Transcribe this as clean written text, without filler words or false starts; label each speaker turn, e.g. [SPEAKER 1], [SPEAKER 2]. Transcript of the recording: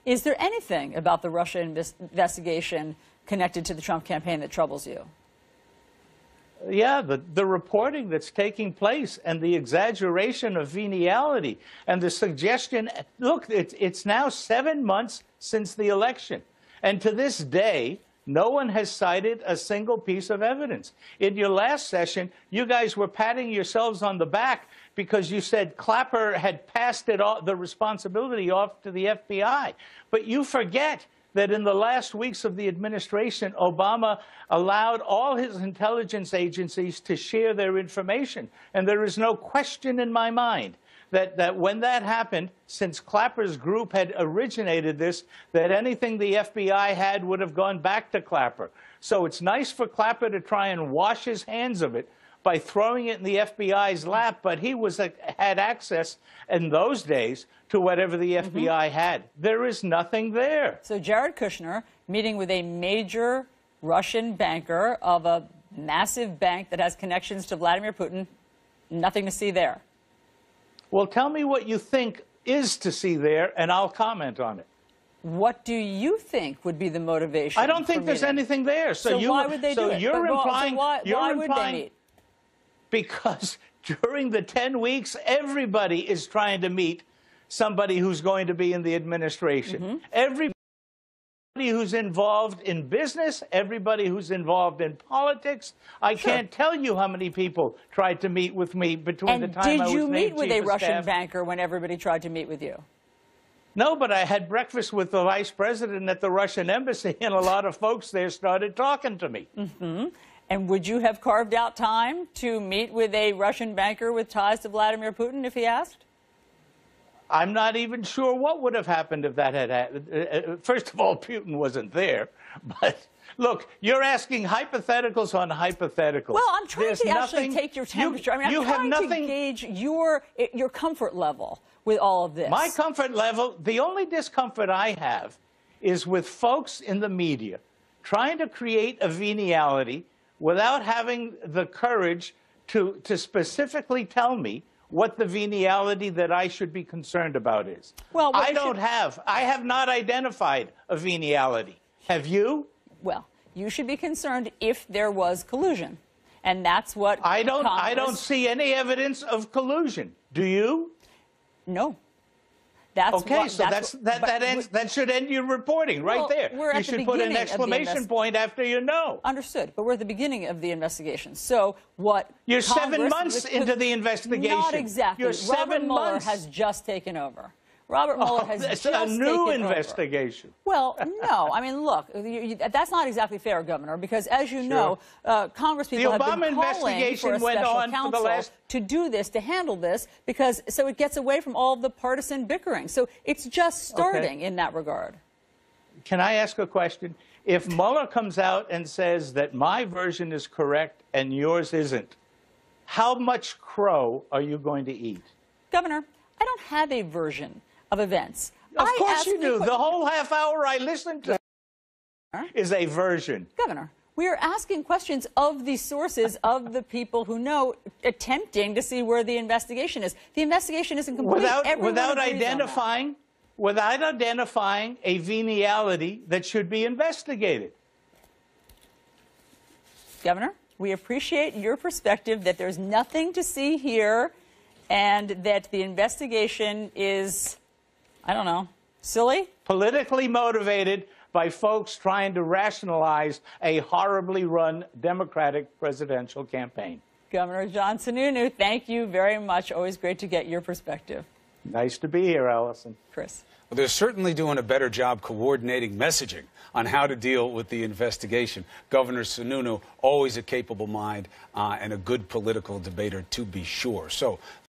[SPEAKER 1] Is there anything about the Russia investigation connected to the Trump campaign that troubles you?
[SPEAKER 2] Yeah, the reporting that's taking place and the exaggeration of venality and the suggestion, look, it's now 7 months since the election. And to this day, no one has cited a single piece of evidence. In your last session, you guys were patting yourselves on the back because you said Clapper had passed the responsibility off to the FBI. But you forget that in the last weeks of the administration, Obama allowed all his intelligence agencies to share their information. And there is no question in my mind that when that happened, since Clapper's group had originated this, that anything the FBI had would have gone back to Clapper. So it's nice for Clapper to try and wash his hands of it by throwing it in the FBI's lap, but he had access in those days to whatever the FBI had. There is nothing there.
[SPEAKER 1] So Jared Kushner meeting with a major Russian banker of a massive bank that has connections to Vladimir Putin, nothing to see there.
[SPEAKER 2] Well, tell me what you think is to see there, and I'll comment on it.
[SPEAKER 1] What do you think would be the motivation?
[SPEAKER 2] I don't think there's anything there.
[SPEAKER 1] So why would they do it?
[SPEAKER 2] You're implying,
[SPEAKER 1] why would they meet?
[SPEAKER 2] Because during the 10 weeks, everybody is trying to meet somebody who's going to be in the administration. Everybody who's involved in business, everybody who's involved in politics. I can't tell you how many people tried to meet with me between the time I was named chief of staff.
[SPEAKER 1] And did you meet with a Russian banker when everybody tried to meet with you?
[SPEAKER 2] No, but I had breakfast with the vice president at the Russian embassy, and a lot of folks there started talking to me.
[SPEAKER 1] And would you have carved out time to meet with a Russian banker with ties to Vladimir Putin if he asked?
[SPEAKER 2] I'm not even sure what would have happened if that had happened. First of all, Putin wasn't there. But look, you're asking hypotheticals on hypotheticals.
[SPEAKER 1] Well, I'm trying to actually take your temperature. I'm trying to gauge your comfort level with all of this.
[SPEAKER 2] My comfort level, the only discomfort I have is with folks in the media trying to create a venality without having the courage to specifically tell me what the venality that I should be concerned about is. Well, I have not identified a venality. Have you?
[SPEAKER 1] Well, you should be concerned if there was collusion. And that's what
[SPEAKER 2] I don't see any evidence of collusion. Do you?
[SPEAKER 1] No. That's
[SPEAKER 2] okay, so that should end your reporting right there. You should put an exclamation point after you know.
[SPEAKER 1] Understood, but we're at the beginning of the investigation. So what?
[SPEAKER 2] You're 7 months into the investigation.
[SPEAKER 1] Not exactly.
[SPEAKER 2] You're 7 months.
[SPEAKER 1] Robert Mueller has just taken over. Robert Mueller has just taken over.
[SPEAKER 2] It's a new investigation.
[SPEAKER 1] Well, no. I mean, look, that's not exactly fair, Governor, because as you know, Congress people have been calling for a special counsel to do this, to handle this, because so it gets away from all of the partisan bickering. So it's just starting in that regard.
[SPEAKER 2] Can I ask a question? If Mueller comes out and says that my version is correct and yours isn't, how much crow are you going to eat?
[SPEAKER 1] Governor, I don't have a version of events.
[SPEAKER 2] Of course you do. The whole half hour I listened to is a version.
[SPEAKER 1] Governor, we are asking questions of the sources of the people who know, attempting to see where the investigation is. The investigation isn't complete.
[SPEAKER 2] Without identifying a venality that should be investigated.
[SPEAKER 1] Governor, we appreciate your perspective that there's nothing to see here and that the investigation is, I don't know, silly?
[SPEAKER 2] Politically motivated by folks trying to rationalize a horribly run Democratic presidential campaign.
[SPEAKER 1] Governor John Sununu, thank you very much. Always great to get your perspective.
[SPEAKER 2] Nice to be here, Allison.
[SPEAKER 1] Chris.
[SPEAKER 3] Well, they're certainly doing a better job coordinating messaging on how to deal with the investigation. Governor Sununu, always a capable mind and a good political debater, to be sure. So